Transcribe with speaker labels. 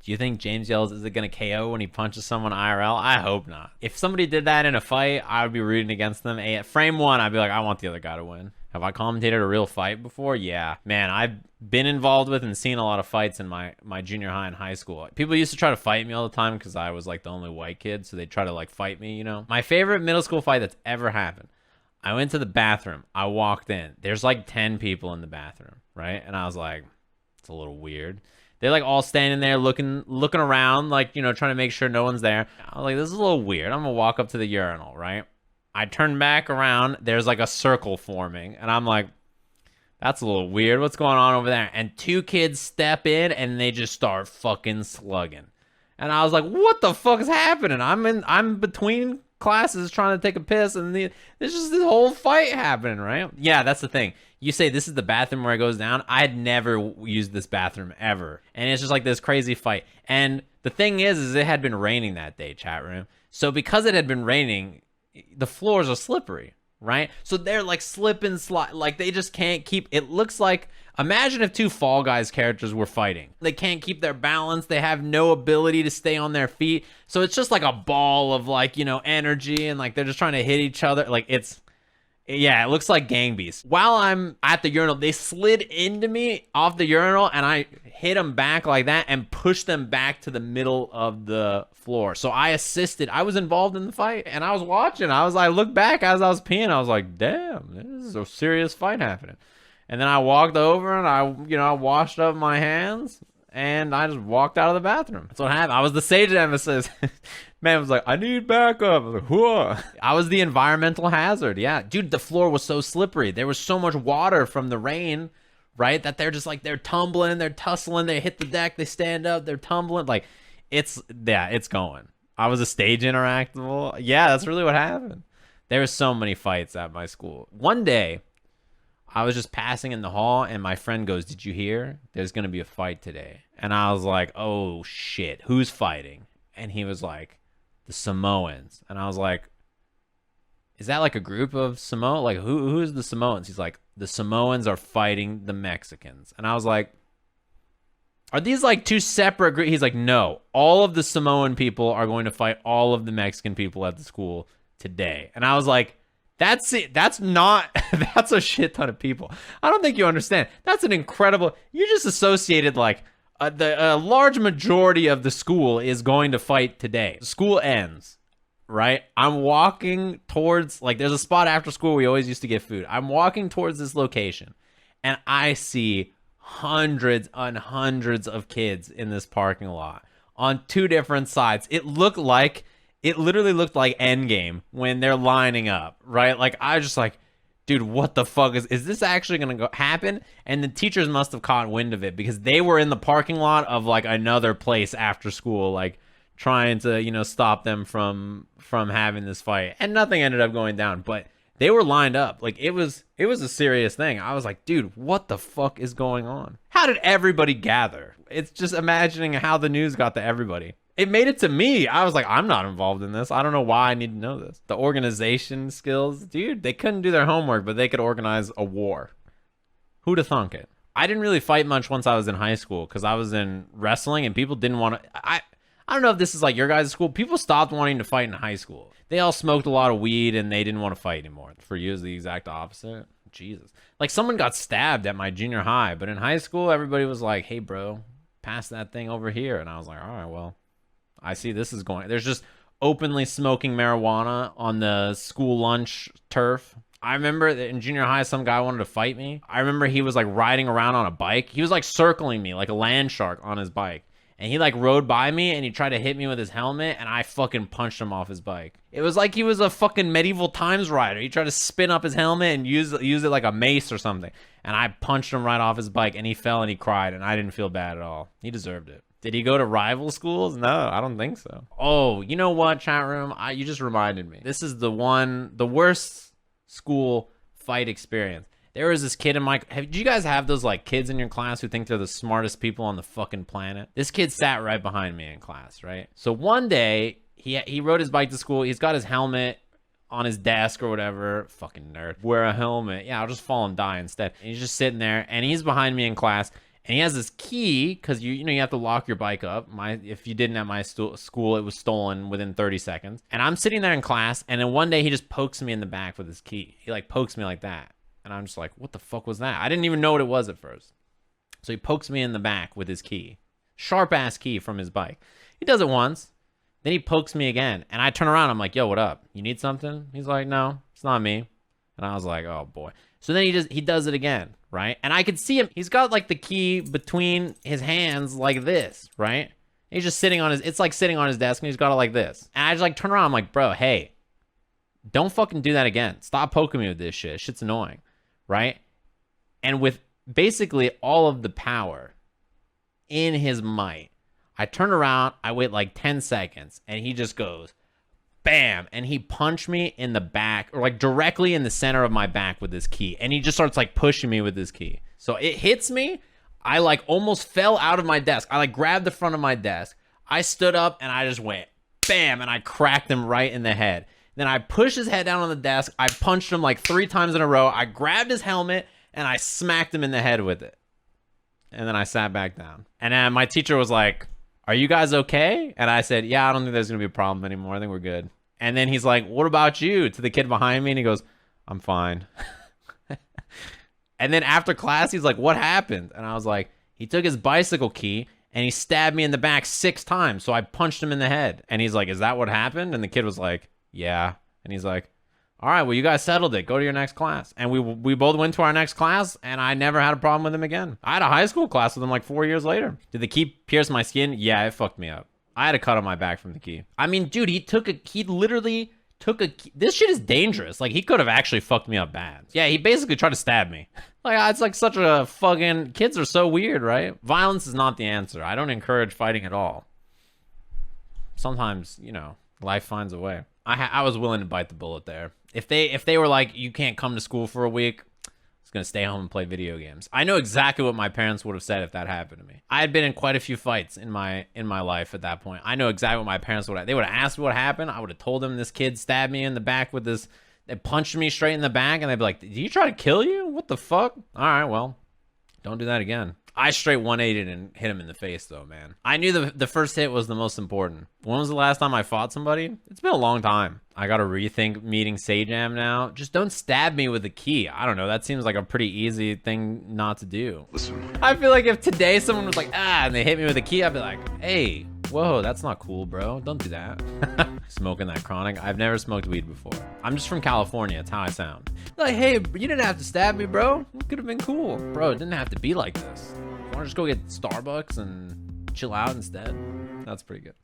Speaker 1: Do you think James yells, is it going to KO when he punches someone IRL? I hope not. If somebody did that in a fight, I would be rooting against them. At frame one, I'd be like, I want the other guy to win. Have I commentated a real fight before? Yeah. Man, I've been involved with and seen a lot of fights in my junior high and high school. People used to try to fight me all the time because I was like the only white kid, so they'd try to like fight me, you know? My favorite middle school fight that's ever happened. I went to the bathroom. I walked in. There's like 10 people in the bathroom, right? And I was like, it's a little weird. They're like all standing there looking around, like, you know, trying to make sure no one's there. I was like, this is a little weird. I'm gonna walk up to the urinal, right? I turn back around. There's like a circle forming. And I'm like, that's a little weird. What's going on over there? And two kids step in and they just start fucking slugging. And I was like, what the fuck is happening? I'm between classes trying to take a piss and there's just this whole fight happening, right? Yeah, that's the thing. You say this is the bathroom where it goes down. I had never used this bathroom ever. And it's just like this crazy fight. And the thing is it had been raining that day, chat room. So because it had been raining, the floors are slippery, right? So they're like slip and slide. Like they just can't keep, it looks like, imagine if two Fall Guys characters were fighting. They can't keep their balance. They have no ability to stay on their feet. So it's just like a ball of like, you know, energy and like they're just trying to hit each other. Like yeah, it looks like Gang Beasts. While I'm at the urinal, they slid into me off the urinal and I hit them back like that and pushed them back to the middle of the floor. So I assisted. I was involved in the fight and I was watching. I looked back as I was peeing. I was like, damn, this is a serious fight happening. And then I walked over and I washed up my hands and I just walked out of the bathroom. That's what happened. I was the sage nemesis. Man was like, I need backup. I was like, whoa. I was the environmental hazard. Yeah. Dude, the floor was so slippery. There was so much water from the rain, right? That they're just like, they're tumbling, they're tussling, they hit the deck, they stand up, they're tumbling. Like, it's going. I was a stage interactable. Yeah, that's really what happened. There were so many fights at my school. One day, I was just passing in the hall and my friend goes, did you hear? There's going to be a fight today. And I was like, oh shit, who's fighting? And he was like, the Samoans. And I was like, is that like a group of Samoans? Like who's the Samoans? He's like, the Samoans are fighting the Mexicans. And I was like, are these like two separate groups? He's like, no, all of the Samoan people are going to fight all of the Mexican people at the school today. And I was like, that's it. That's a shit ton of people. I don't think you understand. That's an incredible, you just associated like a large majority of the school is going to fight today. School ends, right? I'm walking towards, like there's a spot after school we always used to get food. I'm walking towards this location and I see hundreds and hundreds of kids in this parking lot on two different sides. It literally looked like Endgame when they're lining up, right? Like I was just like, dude, what the fuck is this actually gonna happen? And the teachers must have caught wind of it because they were in the parking lot of like another place after school, like trying to, you know, stop them from having this fight. And nothing ended up going down, but they were lined up. Like it was a serious thing. I was like, dude, what the fuck is going on? How did everybody gather? It's just imagining how the news got to everybody. It made it to me. I was like, I'm not involved in this. I don't know why I need to know this. The organization skills, dude, they couldn't do their homework, but they could organize a war. Who'd have thunk it? I didn't really fight much once I was in high school because I was in wrestling and people didn't want to. I don't know if this is like your guys' school. People stopped wanting to fight in high school. They all smoked a lot of weed and they didn't want to fight anymore. For you, is the exact opposite. Jesus. Like someone got stabbed at my junior high, but in high school, everybody was like, hey, bro, pass that thing over here. And I was like, all right, well. I see this is going. There's just openly smoking marijuana on the school lunch turf. I remember that in junior high, some guy wanted to fight me. I remember he was like riding around on a bike. He was like circling me like a land shark on his bike. And he like rode by me and he tried to hit me with his helmet and I fucking punched him off his bike. It was like he was a fucking medieval times rider. He tried to spin up his helmet and use it like a mace or something. And I punched him right off his bike and he fell and he cried and I didn't feel bad at all. He deserved it. Did he go to rival schools? No, I don't think so. Oh, you know what, chat room? You just reminded me. This is the worst school fight experience. There was this kid in my... Did you guys have those like kids in your class who think they're the smartest people on the fucking planet? This kid sat right behind me in class, right? So one day, he rode his bike to school. He's got his helmet on his desk or whatever. Fucking nerd. Wear a helmet. Yeah, I'll just fall and die instead. And he's just sitting there, and he's behind me in class. And he has this key because you know you have to lock your bike up. If you didn't at my school, it was stolen within 30 seconds. And I'm sitting there in class, and then one day he just pokes me in the back with his key. He like pokes me like that, and I'm just like, what the fuck was that? I didn't even know what it was at first. So he pokes me in the back with his key, sharp ass key from his bike. He does it once, then he pokes me again, and I turn around. I'm like, yo, what up? You need something? He's like, no, it's not me. And I was like, oh boy. So then he does it again, right? And I could see him. He's got like the key between his hands like this, right? He's just sitting on it's like sitting on his desk, and he's got it like this. And I just like turn around. I'm like, bro, hey, don't fucking do that again. Stop poking me with this shit. Shit's annoying, right? And with basically all of the power in his might, I turn around, I wait like 10 seconds, and he just goes, bam, and he punched me in the back, or like directly in the center of my back with his key, and he just starts like pushing me with his key. So it hits me. I like almost fell out of my desk. I like grabbed the front of my desk. I stood up, and I just went, bam, and I cracked him right in the head. Then I pushed his head down on the desk. I punched him like 3 times in a row. I grabbed his helmet, and I smacked him in the head with it. And then I sat back down. And then my teacher was like, are you guys okay? And I said, yeah, I don't think there's going to be a problem anymore. I think we're good. And then he's like, what about you? To the kid behind me. And he goes, I'm fine. And then after class, he's like, what happened? And I was like, he took his bicycle key and he stabbed me in the back 6 times. So I punched him in the head. And he's like, is that what happened? And the kid was like, yeah. And he's like, all right, well, you guys settled it. Go to your next class. And we both went to our next class, and I never had a problem with him again. I had a high school class with him like 4 years later. Did the key pierce my skin? Yeah, it fucked me up. I had a cut on my back from the key. I mean, dude, he literally took a key. This shit is dangerous. Like, he could have actually fucked me up bad. Yeah, he basically tried to stab me. Like, it's like such a fucking, kids are so weird, right? Violence is not the answer. I don't encourage fighting at all. Sometimes, you know, life finds a way. I was willing to bite the bullet there. If they were like, you can't come to school for a week, I was gonna stay home and play video games. I know exactly what my parents would have said if that happened to me. I had been in quite a few fights in my life at that point. I know exactly what my parents would have. They would have asked me what happened. I would have told them this kid stabbed me in the back with this. They punched me straight in the back, and they'd be like, did you try to kill you? What the fuck? All right, well, don't do that again. I straight 180'd and hit him in the face, though, man. I knew the first hit was the most important. When was the last time I fought somebody? It's been a long time. I gotta rethink meeting Sajam now. Just don't stab me with a key. I don't know. That seems like a pretty easy thing not to do. Listen. I feel like if today someone was like, and they hit me with a key, I'd be like, hey, whoa, that's not cool, bro. Don't do that. Smoking that chronic. I've never smoked weed before. I'm just from California. It's how I sound. Like, hey, you didn't have to stab me, bro. It could have been cool. Bro, it didn't have to be like this. Why don't you just go get Starbucks and chill out instead? That's pretty good.